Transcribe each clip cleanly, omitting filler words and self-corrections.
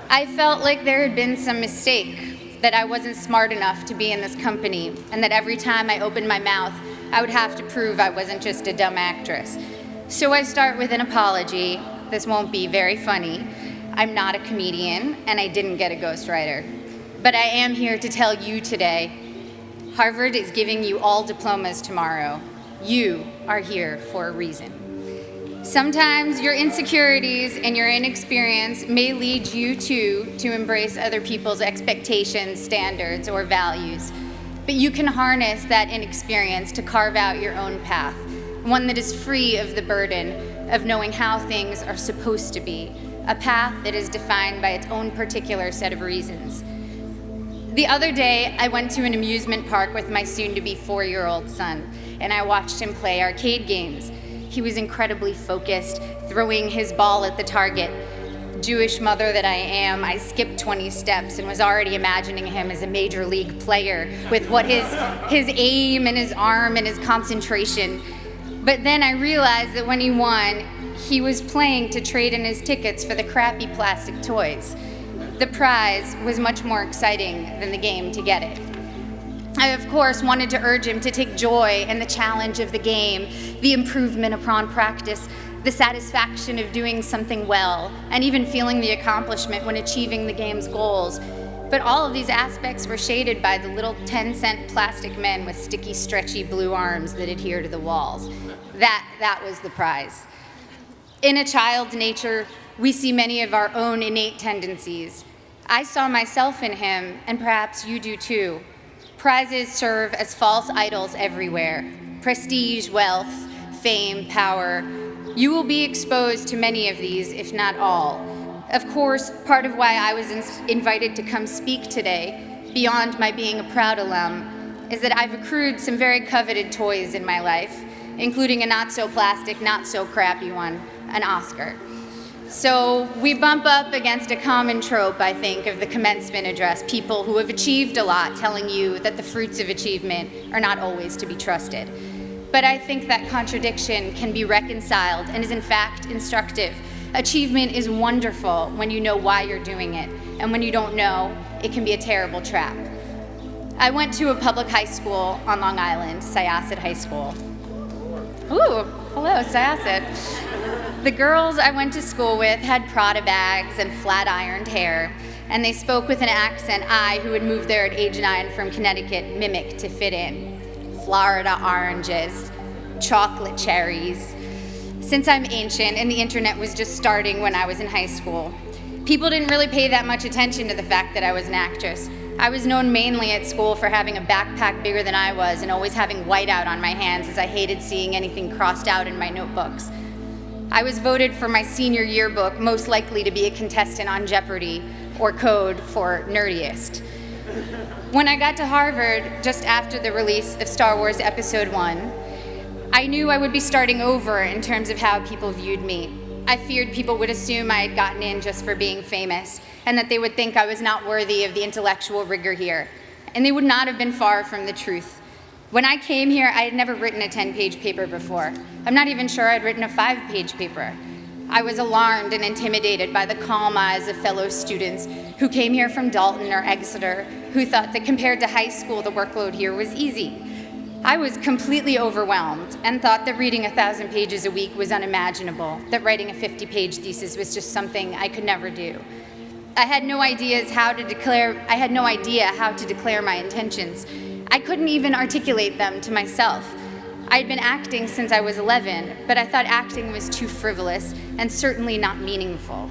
I felt like there had been some mistake, that I wasn't smart enough to be in this company, and that every time I opened my mouth, I would have to prove I wasn't just a dumb actress. So I start with an apology. This won't be very funny. I'm not a comedian, and I didn't get a ghostwriter. But I am here to tell you today, Harvard is giving you all diplomas tomorrow. You are here for a reason. Sometimes your insecurities and your inexperience may lead you to embrace other people's expectations, standards, or values. But you can harness that inexperience to carve out your own path, one that is free of the burden of knowing how things are supposed to be, a path that is defined by its own particular set of reasons. The other day, I went to an amusement park with my soon-to-be 4-year-old son, and I watched him play arcade games. He was incredibly focused, throwing his ball at the target. Jewish mother that I am, I skipped 20 steps and was already imagining him as a major league player with what his aim and his arm and his concentration. But then I realized that when he won, he was playing to trade in his tickets for the crappy plastic toys. The prize was much more exciting than the game to get it. I, of course, wanted to urge him to take joy in the challenge of the game, the improvement upon practice, the satisfaction of doing something well, and even feeling the accomplishment when achieving the game's goals. But all of these aspects were shaded by the little 10-cent plastic men with sticky, stretchy blue arms that adhere to the walls. That was the prize. In a child's nature, we see many of our own innate tendencies. I saw myself in him, and perhaps you do too. Prizes serve as false idols everywhere. Prestige, wealth, fame, power. You will be exposed to many of these, if not all. Of course, part of why I was invited to come speak today, beyond my being a proud alum, is that I've accrued some very coveted toys in my life, including a not-so-plastic, not-so-crappy one, an Oscar. So we bump up against a common trope, I think, of the commencement address, people who have achieved a lot telling you that the fruits of achievement are not always to be trusted. But I think that contradiction can be reconciled and is in fact instructive. Achievement is wonderful when you know why you're doing it, and when you don't know, it can be a terrible trap. I went to a public high school on Long Island, Syosset High School. Ooh, hello, Syosset. The girls I went to school with had Prada bags and flat-ironed hair, and they spoke with an accent I, who had moved there at age 9 from Connecticut, mimicked to fit in. Florida oranges, chocolate cherries. Since I'm ancient and the internet was just starting when I was in high school, people didn't really pay that much attention to the fact that I was an actress. I was known mainly at school for having a backpack bigger than I was and always having whiteout on my hands, as I hated seeing anything crossed out in my notebooks. I was voted for my senior yearbook most likely to be a contestant on Jeopardy, or Code for nerdiest. When I got to Harvard, just after the release of Star Wars Episode 1, I knew I would be starting over in terms of how people viewed me. I feared people would assume I had gotten in just for being famous, and that they would think I was not worthy of the intellectual rigor here. And they would not have been far from the truth. When I came here, I had never written a 10-page paper before. I'm not even sure I'd written a 5-page paper. I was alarmed and intimidated by the calm eyes of fellow students who came here from Dalton or Exeter, who thought that compared to high school, the workload here was easy. I was completely overwhelmed and thought that reading 1,000 pages a week was unimaginable, that writing a 50-page thesis was just something I could never do. I had no idea how to declare my intentions. I couldn't even articulate them to myself. I had been acting since I was 11, but I thought acting was too frivolous and certainly not meaningful.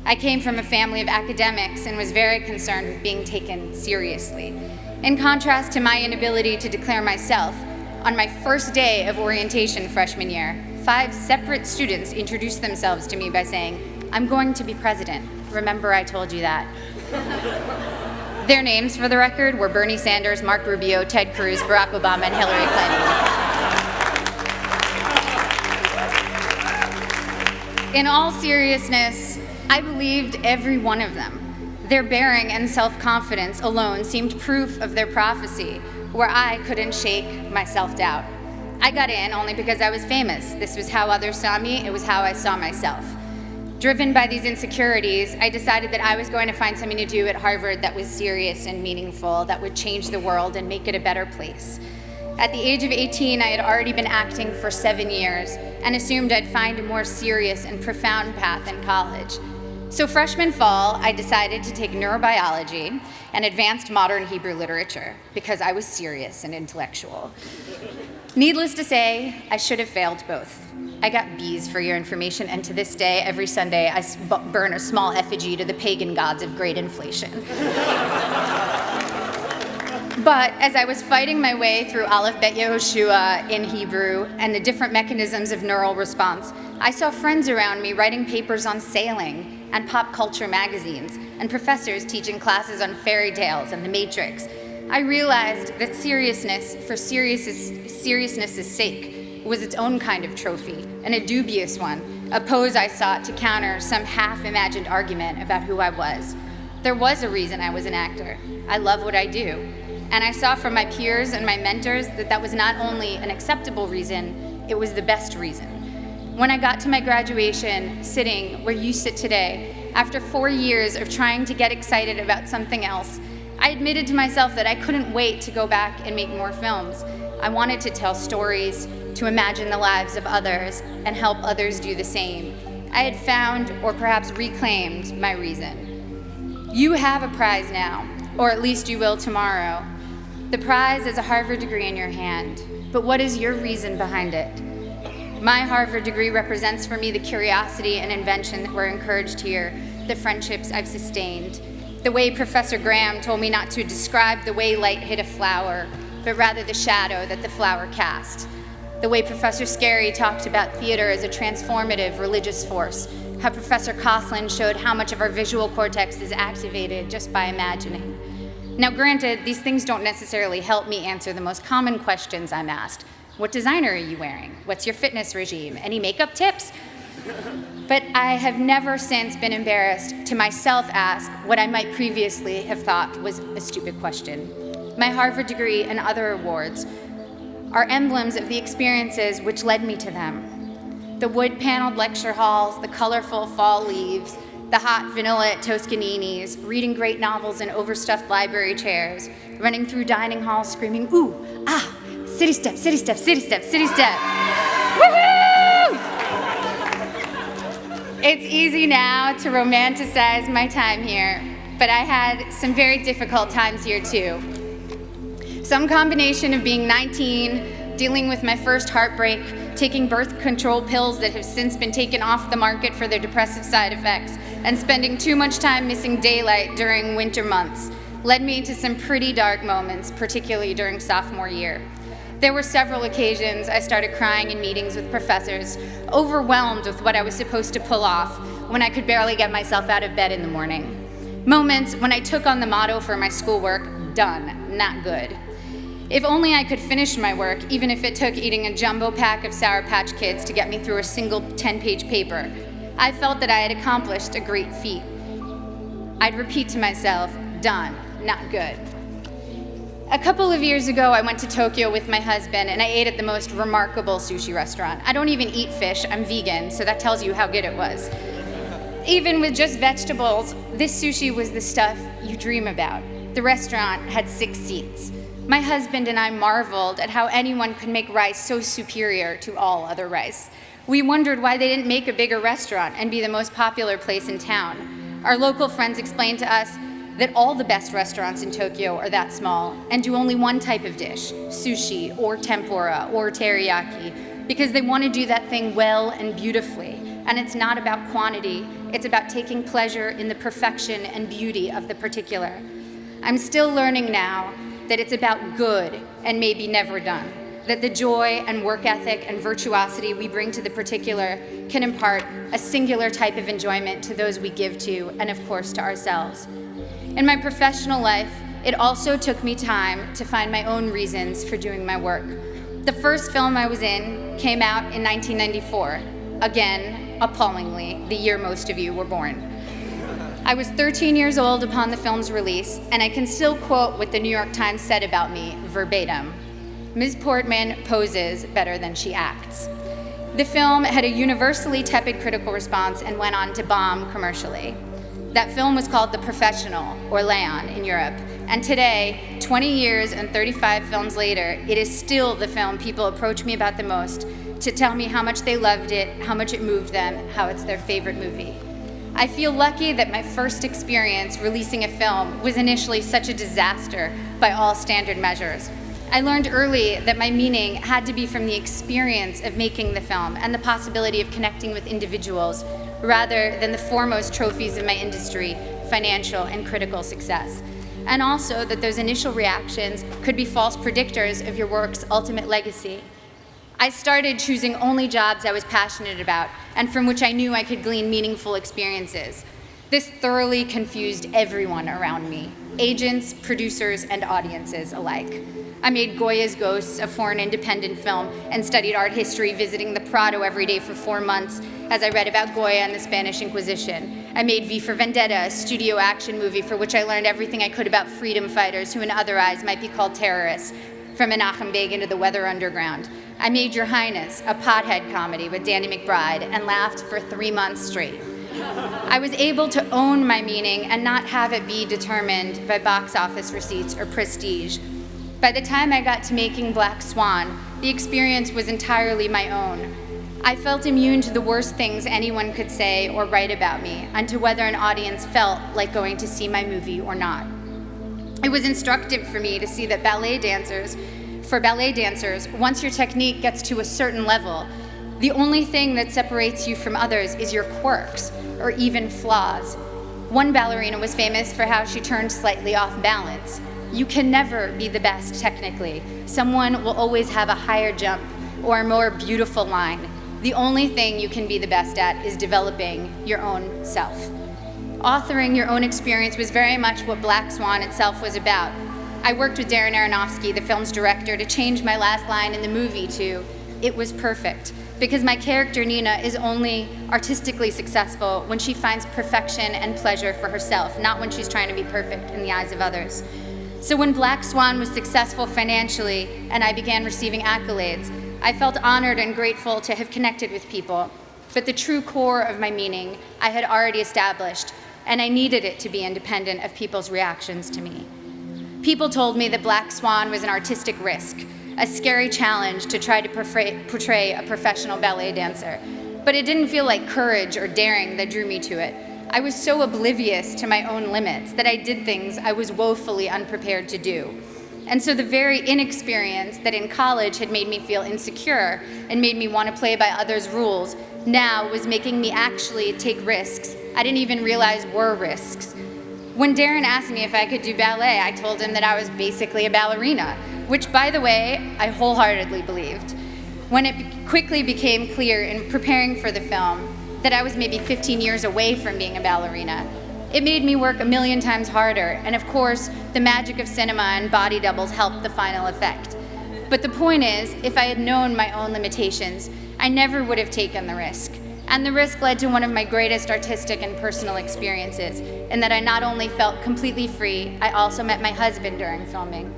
I came from a family of academics and was very concerned with being taken seriously. In contrast to my inability to declare myself, on my first day of orientation freshman year, 5 separate students introduced themselves to me by saying, "I'm going to be president. Remember I told you that." Their names, for the record, were Bernie Sanders, Mark Rubio, Ted Cruz, Barack Obama, and Hillary Clinton. In all seriousness, I believed every one of them. Their bearing and self-confidence alone seemed proof of their prophecy, where I couldn't shake my self-doubt. I got in only because I was famous. This was how others saw me. It was how I saw myself. Driven by these insecurities, I decided that I was going to find something to do at Harvard that was serious and meaningful, that would change the world and make it a better place. At the age of 18, I had already been acting for 7 years and assumed I'd find a more serious and profound path in college. So freshman fall, I decided to take neurobiology and advanced modern Hebrew literature because I was serious and intellectual. Needless to say, I should have failed both. I got B's for your information, and to this day, every Sunday, I burn a small effigy to the pagan gods of great inflation. But as I was fighting my way through Aleph Bet Yehoshua in Hebrew and the different mechanisms of neural response, I saw friends around me writing papers on sailing and pop culture magazines, and professors teaching classes on fairy tales and the Matrix. I realized that seriousness for seriousness' sake was its own kind of trophy, and a dubious one, a pose I sought to counter some half-imagined argument about who I was. There was a reason I was an actor. I love what I do. And I saw from my peers and my mentors that that was not only an acceptable reason, it was the best reason. When I got to my graduation, sitting where you sit today, after 4 years of trying to get excited about something else, I admitted to myself that I couldn't wait to go back and make more films. I wanted to tell stories, to imagine the lives of others, and help others do the same. I had found, or perhaps reclaimed, my reason. You have a prize now, or at least you will tomorrow. The prize is a Harvard degree in your hand, but what is your reason behind it? My Harvard degree represents for me the curiosity and invention that were encouraged here, the friendships I've sustained, the way Professor Graham told me not to describe the way light hit a flower, but rather the shadow that the flower cast. The way Professor Scarry talked about theater as a transformative religious force, how Professor Coslin showed how much of our visual cortex is activated just by imagining. Now granted, these things don't necessarily help me answer the most common questions I'm asked. What designer are you wearing? What's your fitness regime? Any makeup tips? But I have never since been embarrassed to myself ask what I might previously have thought was a stupid question. My Harvard degree and other awards are emblems of the experiences which led me to them. The wood-paneled lecture halls, the colorful fall leaves, the hot vanilla at Toscanini's, reading great novels in overstuffed library chairs, running through dining halls screaming, ooh, ah, city step, city step, city step, city step. Woohoo! It's easy now to romanticize my time here, but I had some very difficult times here too. Some combination of being 19, dealing with my first heartbreak, taking birth control pills that have since been taken off the market for their depressive side effects, and spending too much time missing daylight during winter months led me to some pretty dark moments, particularly during sophomore year. There were several occasions I started crying in meetings with professors, overwhelmed with what I was supposed to pull off when I could barely get myself out of bed in the morning. Moments when I took on the motto for my schoolwork, done, not good. If only I could finish my work, even if it took eating a jumbo pack of Sour Patch Kids to get me through a single 10-page paper. I felt that I had accomplished a great feat. I'd repeat to myself, done, not good. A couple of years ago, I went to Tokyo with my husband, and I ate at the most remarkable sushi restaurant. I don't even eat fish, I'm vegan, so that tells you how good it was. Even with just vegetables, this sushi was the stuff you dream about. The restaurant had 6 seats. My husband and I marveled at how anyone could make rice so superior to all other rice. We wondered why they didn't make a bigger restaurant and be the most popular place in town. Our local friends explained to us that all the best restaurants in Tokyo are that small and do only one type of dish, sushi or tempura or teriyaki, because they want to do that thing well and beautifully. And it's not about quantity, it's about taking pleasure in the perfection and beauty of the particular. I'm still learning now that it's about good and maybe never done, that the joy and work ethic and virtuosity we bring to the particular can impart a singular type of enjoyment to those we give to, and of course to ourselves. In my professional life, it also took me time to find my own reasons for doing my work. The first film I was in came out in 1994, again, appallingly, the year most of you were born. I was 13 years old upon the film's release, and I can still quote what the New York Times said about me verbatim. Ms. Portman poses better than she acts. The film had a universally tepid critical response and went on to bomb commercially. That film was called The Professional, or Leon, in Europe. And today, 20 years and 35 films later, it is still the film people approach me about the most to tell me how much they loved it, how much it moved them, how it's their favorite movie. I feel lucky that my first experience releasing a film was initially such a disaster by all standard measures. I learned early that my meaning had to be from the experience of making the film and the possibility of connecting with individuals rather than the foremost trophies of my industry, financial and critical success. And also that those initial reactions could be false predictors of your work's ultimate legacy. I started choosing only jobs I was passionate about and from which I knew I could glean meaningful experiences. This thoroughly confused everyone around me, agents, producers, and audiences alike. I made Goya's Ghosts, a foreign independent film, and studied art history, visiting the Prado every day for 4 months as I read about Goya and the Spanish Inquisition. I made V for Vendetta, a studio action movie for which I learned everything I could about freedom fighters who in other eyes might be called terrorists, from Menachem Begin to the Weather Underground. I made Your Highness, a pothead comedy with Danny McBride, and laughed for 3 months straight. I was able to own my meaning and not have it be determined by box office receipts or prestige. By the time I got to making Black Swan, the experience was entirely my own. I felt immune to the worst things anyone could say or write about me, and to whether an audience felt like going to see my movie or not. It was instructive for me to see that for ballet dancers, once your technique gets to a certain level, the only thing that separates you from others is your quirks, or even flaws. One ballerina was famous for how she turned slightly off balance. You can never be the best technically. Someone will always have a higher jump or a more beautiful line. The only thing you can be the best at is developing your own self. Authoring your own experience was very much what Black Swan itself was about. I worked with Darren Aronofsky, the film's director, to change my last line in the movie to, "It was perfect," because my character Nina is only artistically successful when she finds perfection and pleasure for herself, not when she's trying to be perfect in the eyes of others. So when Black Swan was successful financially and I began receiving accolades, I felt honored and grateful to have connected with people. But the true core of my meaning I had already established, and I needed it to be independent of people's reactions to me. People told me that Black Swan was an artistic risk, a scary challenge to try to portray a professional ballet dancer. But it didn't feel like courage or daring that drew me to it. I was so oblivious to my own limits that I did things I was woefully unprepared to do. And so the very inexperience that in college had made me feel insecure and made me want to play by others' rules now was making me actually take risks I didn't even realize were risks. When Darren asked me if I could do ballet, I told him that I was basically a ballerina, which, by the way, I wholeheartedly believed. When it quickly became clear in preparing for the film that I was maybe 15 years away from being a ballerina, it made me work a million times harder, and of course, the magic of cinema and body doubles helped the final effect. But the point is, if I had known my own limitations, I never would have taken the risk. And the risk led to one of my greatest artistic and personal experiences, in that I not only felt completely free, I also met my husband during filming.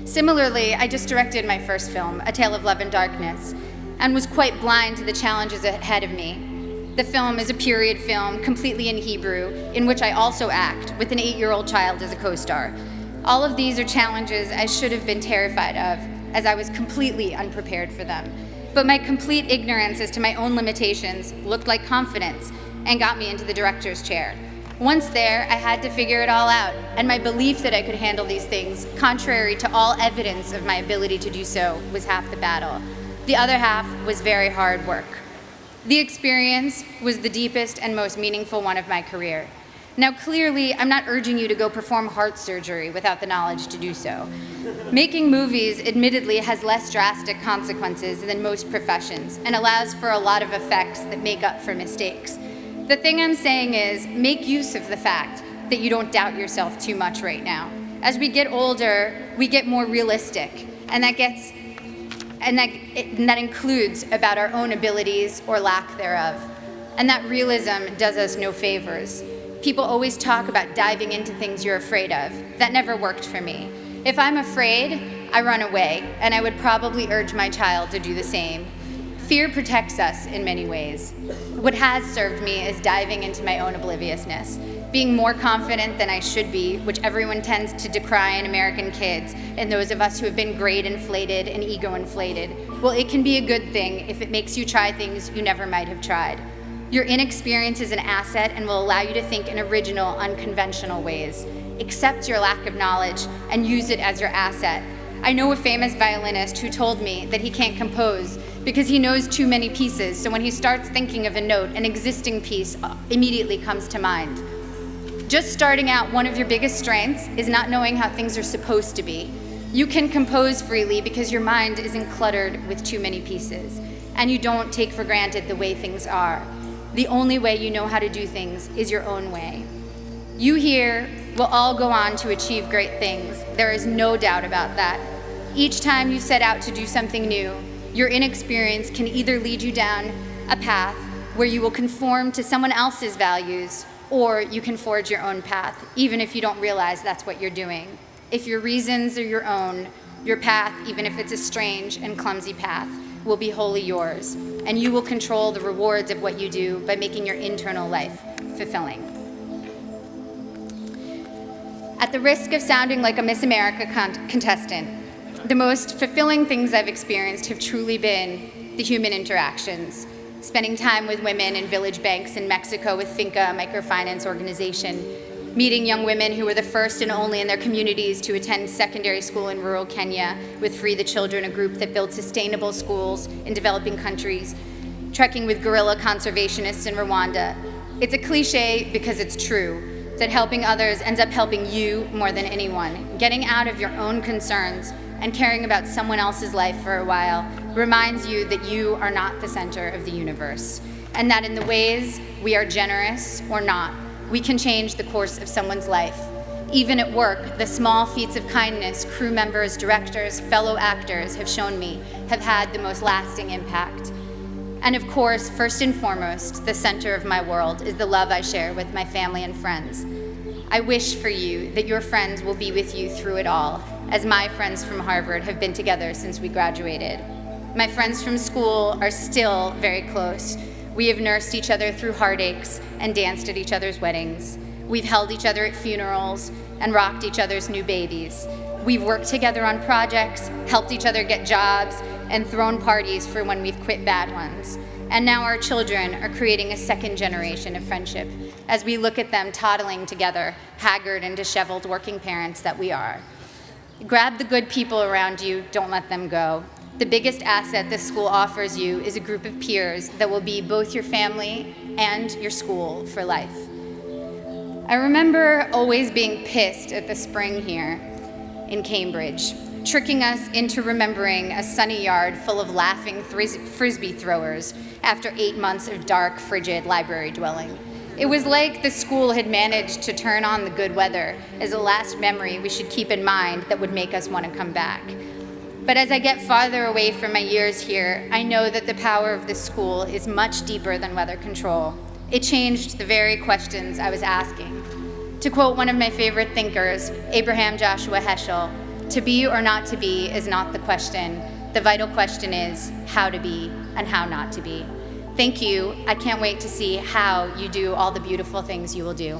Similarly, I just directed my first film, A Tale of Love and Darkness, and was quite blind to the challenges ahead of me. The film is a period film, completely in Hebrew, in which I also act, with an 8-year-old child as a co-star. All of these are challenges I should have been terrified of, as I was completely unprepared for them. But my complete ignorance as to my own limitations looked like confidence and got me into the director's chair. Once there, I had to figure it all out, and my belief that I could handle these things, contrary to all evidence of my ability to do so, was half the battle. The other half was very hard work. The experience was the deepest and most meaningful one of my career. Now, clearly, I'm not urging you to go perform heart surgery without the knowledge to do so. Making movies, admittedly, has less drastic consequences than most professions and allows for a lot of effects that make up for mistakes. The thing I'm saying is, make use of the fact that you don't doubt yourself too much right now. As we get older, we get more realistic, and that includes about our own abilities or lack thereof. And that realism does us no favors. People always talk about diving into things you're afraid of. That never worked for me. If I'm afraid, I run away, and I would probably urge my child to do the same. Fear protects us in many ways. What has served me is diving into my own obliviousness, being more confident than I should be, which everyone tends to decry in American kids, and those of us who have been grade inflated and ego inflated. Well, it can be a good thing if it makes you try things you never might have tried. Your inexperience is an asset and will allow you to think in original, unconventional ways. Accept your lack of knowledge and use it as your asset. I know a famous violinist who told me that he can't compose because he knows too many pieces, so when he starts thinking of a note, an existing piece immediately comes to mind. Just starting out, one of your biggest strengths is not knowing how things are supposed to be. You can compose freely because your mind isn't cluttered with too many pieces, and you don't take for granted the way things are. The only way you know how to do things is your own way. You here will all go on to achieve great things. There is no doubt about that. Each time you set out to do something new, your inexperience can either lead you down a path where you will conform to someone else's values, or you can forge your own path, even if you don't realize that's what you're doing. If your reasons are your own, your path, even if it's a strange and clumsy path, will be wholly yours, and you will control the rewards of what you do by making your internal life fulfilling. At the risk of sounding like a Miss America contestant, the most fulfilling things I've experienced have truly been the human interactions. Spending time with women in village banks in Mexico with Finca, a microfinance organization, meeting young women who were the first and only in their communities to attend secondary school in rural Kenya with Free the Children, a group that built sustainable schools in developing countries, trekking with guerrilla conservationists in Rwanda. It's a cliche because it's true, that helping others ends up helping you more than anyone. Getting out of your own concerns and caring about someone else's life for a while reminds you that you are not the center of the universe, and that in the ways we are generous or not, we can change the course of someone's life. Even at work, the small feats of kindness crew members, directors, fellow actors have shown me have had the most lasting impact. And of course, first and foremost, the center of my world is the love I share with my family and friends. I wish for you that your friends will be with you through it all, as my friends from Harvard have been together since we graduated. My friends from school are still very close. We have nursed each other through heartaches and danced at each other's weddings. We've held each other at funerals and rocked each other's new babies. We've worked together on projects, helped each other get jobs, and thrown parties for when we've quit bad ones. And now our children are creating a second generation of friendship as we look at them toddling together, haggard and disheveled working parents that we are. Grab the good people around you, don't let them go. The biggest asset this school offers you is a group of peers that will be both your family and your school for life. I remember always being pissed at the spring here in Cambridge, tricking us into remembering a sunny yard full of laughing frisbee throwers after 8 months of dark, frigid library dwelling. It was like the school had managed to turn on the good weather as a last memory we should keep in mind that would make us want to come back. But as I get farther away from my years here, I know that the power of this school is much deeper than weather control. It changed the very questions I was asking. To quote one of my favorite thinkers, Abraham Joshua Heschel, "To be or not to be is not the question. The vital question is how to be and how not to be." Thank you. I can't wait to see how you do all the beautiful things you will do.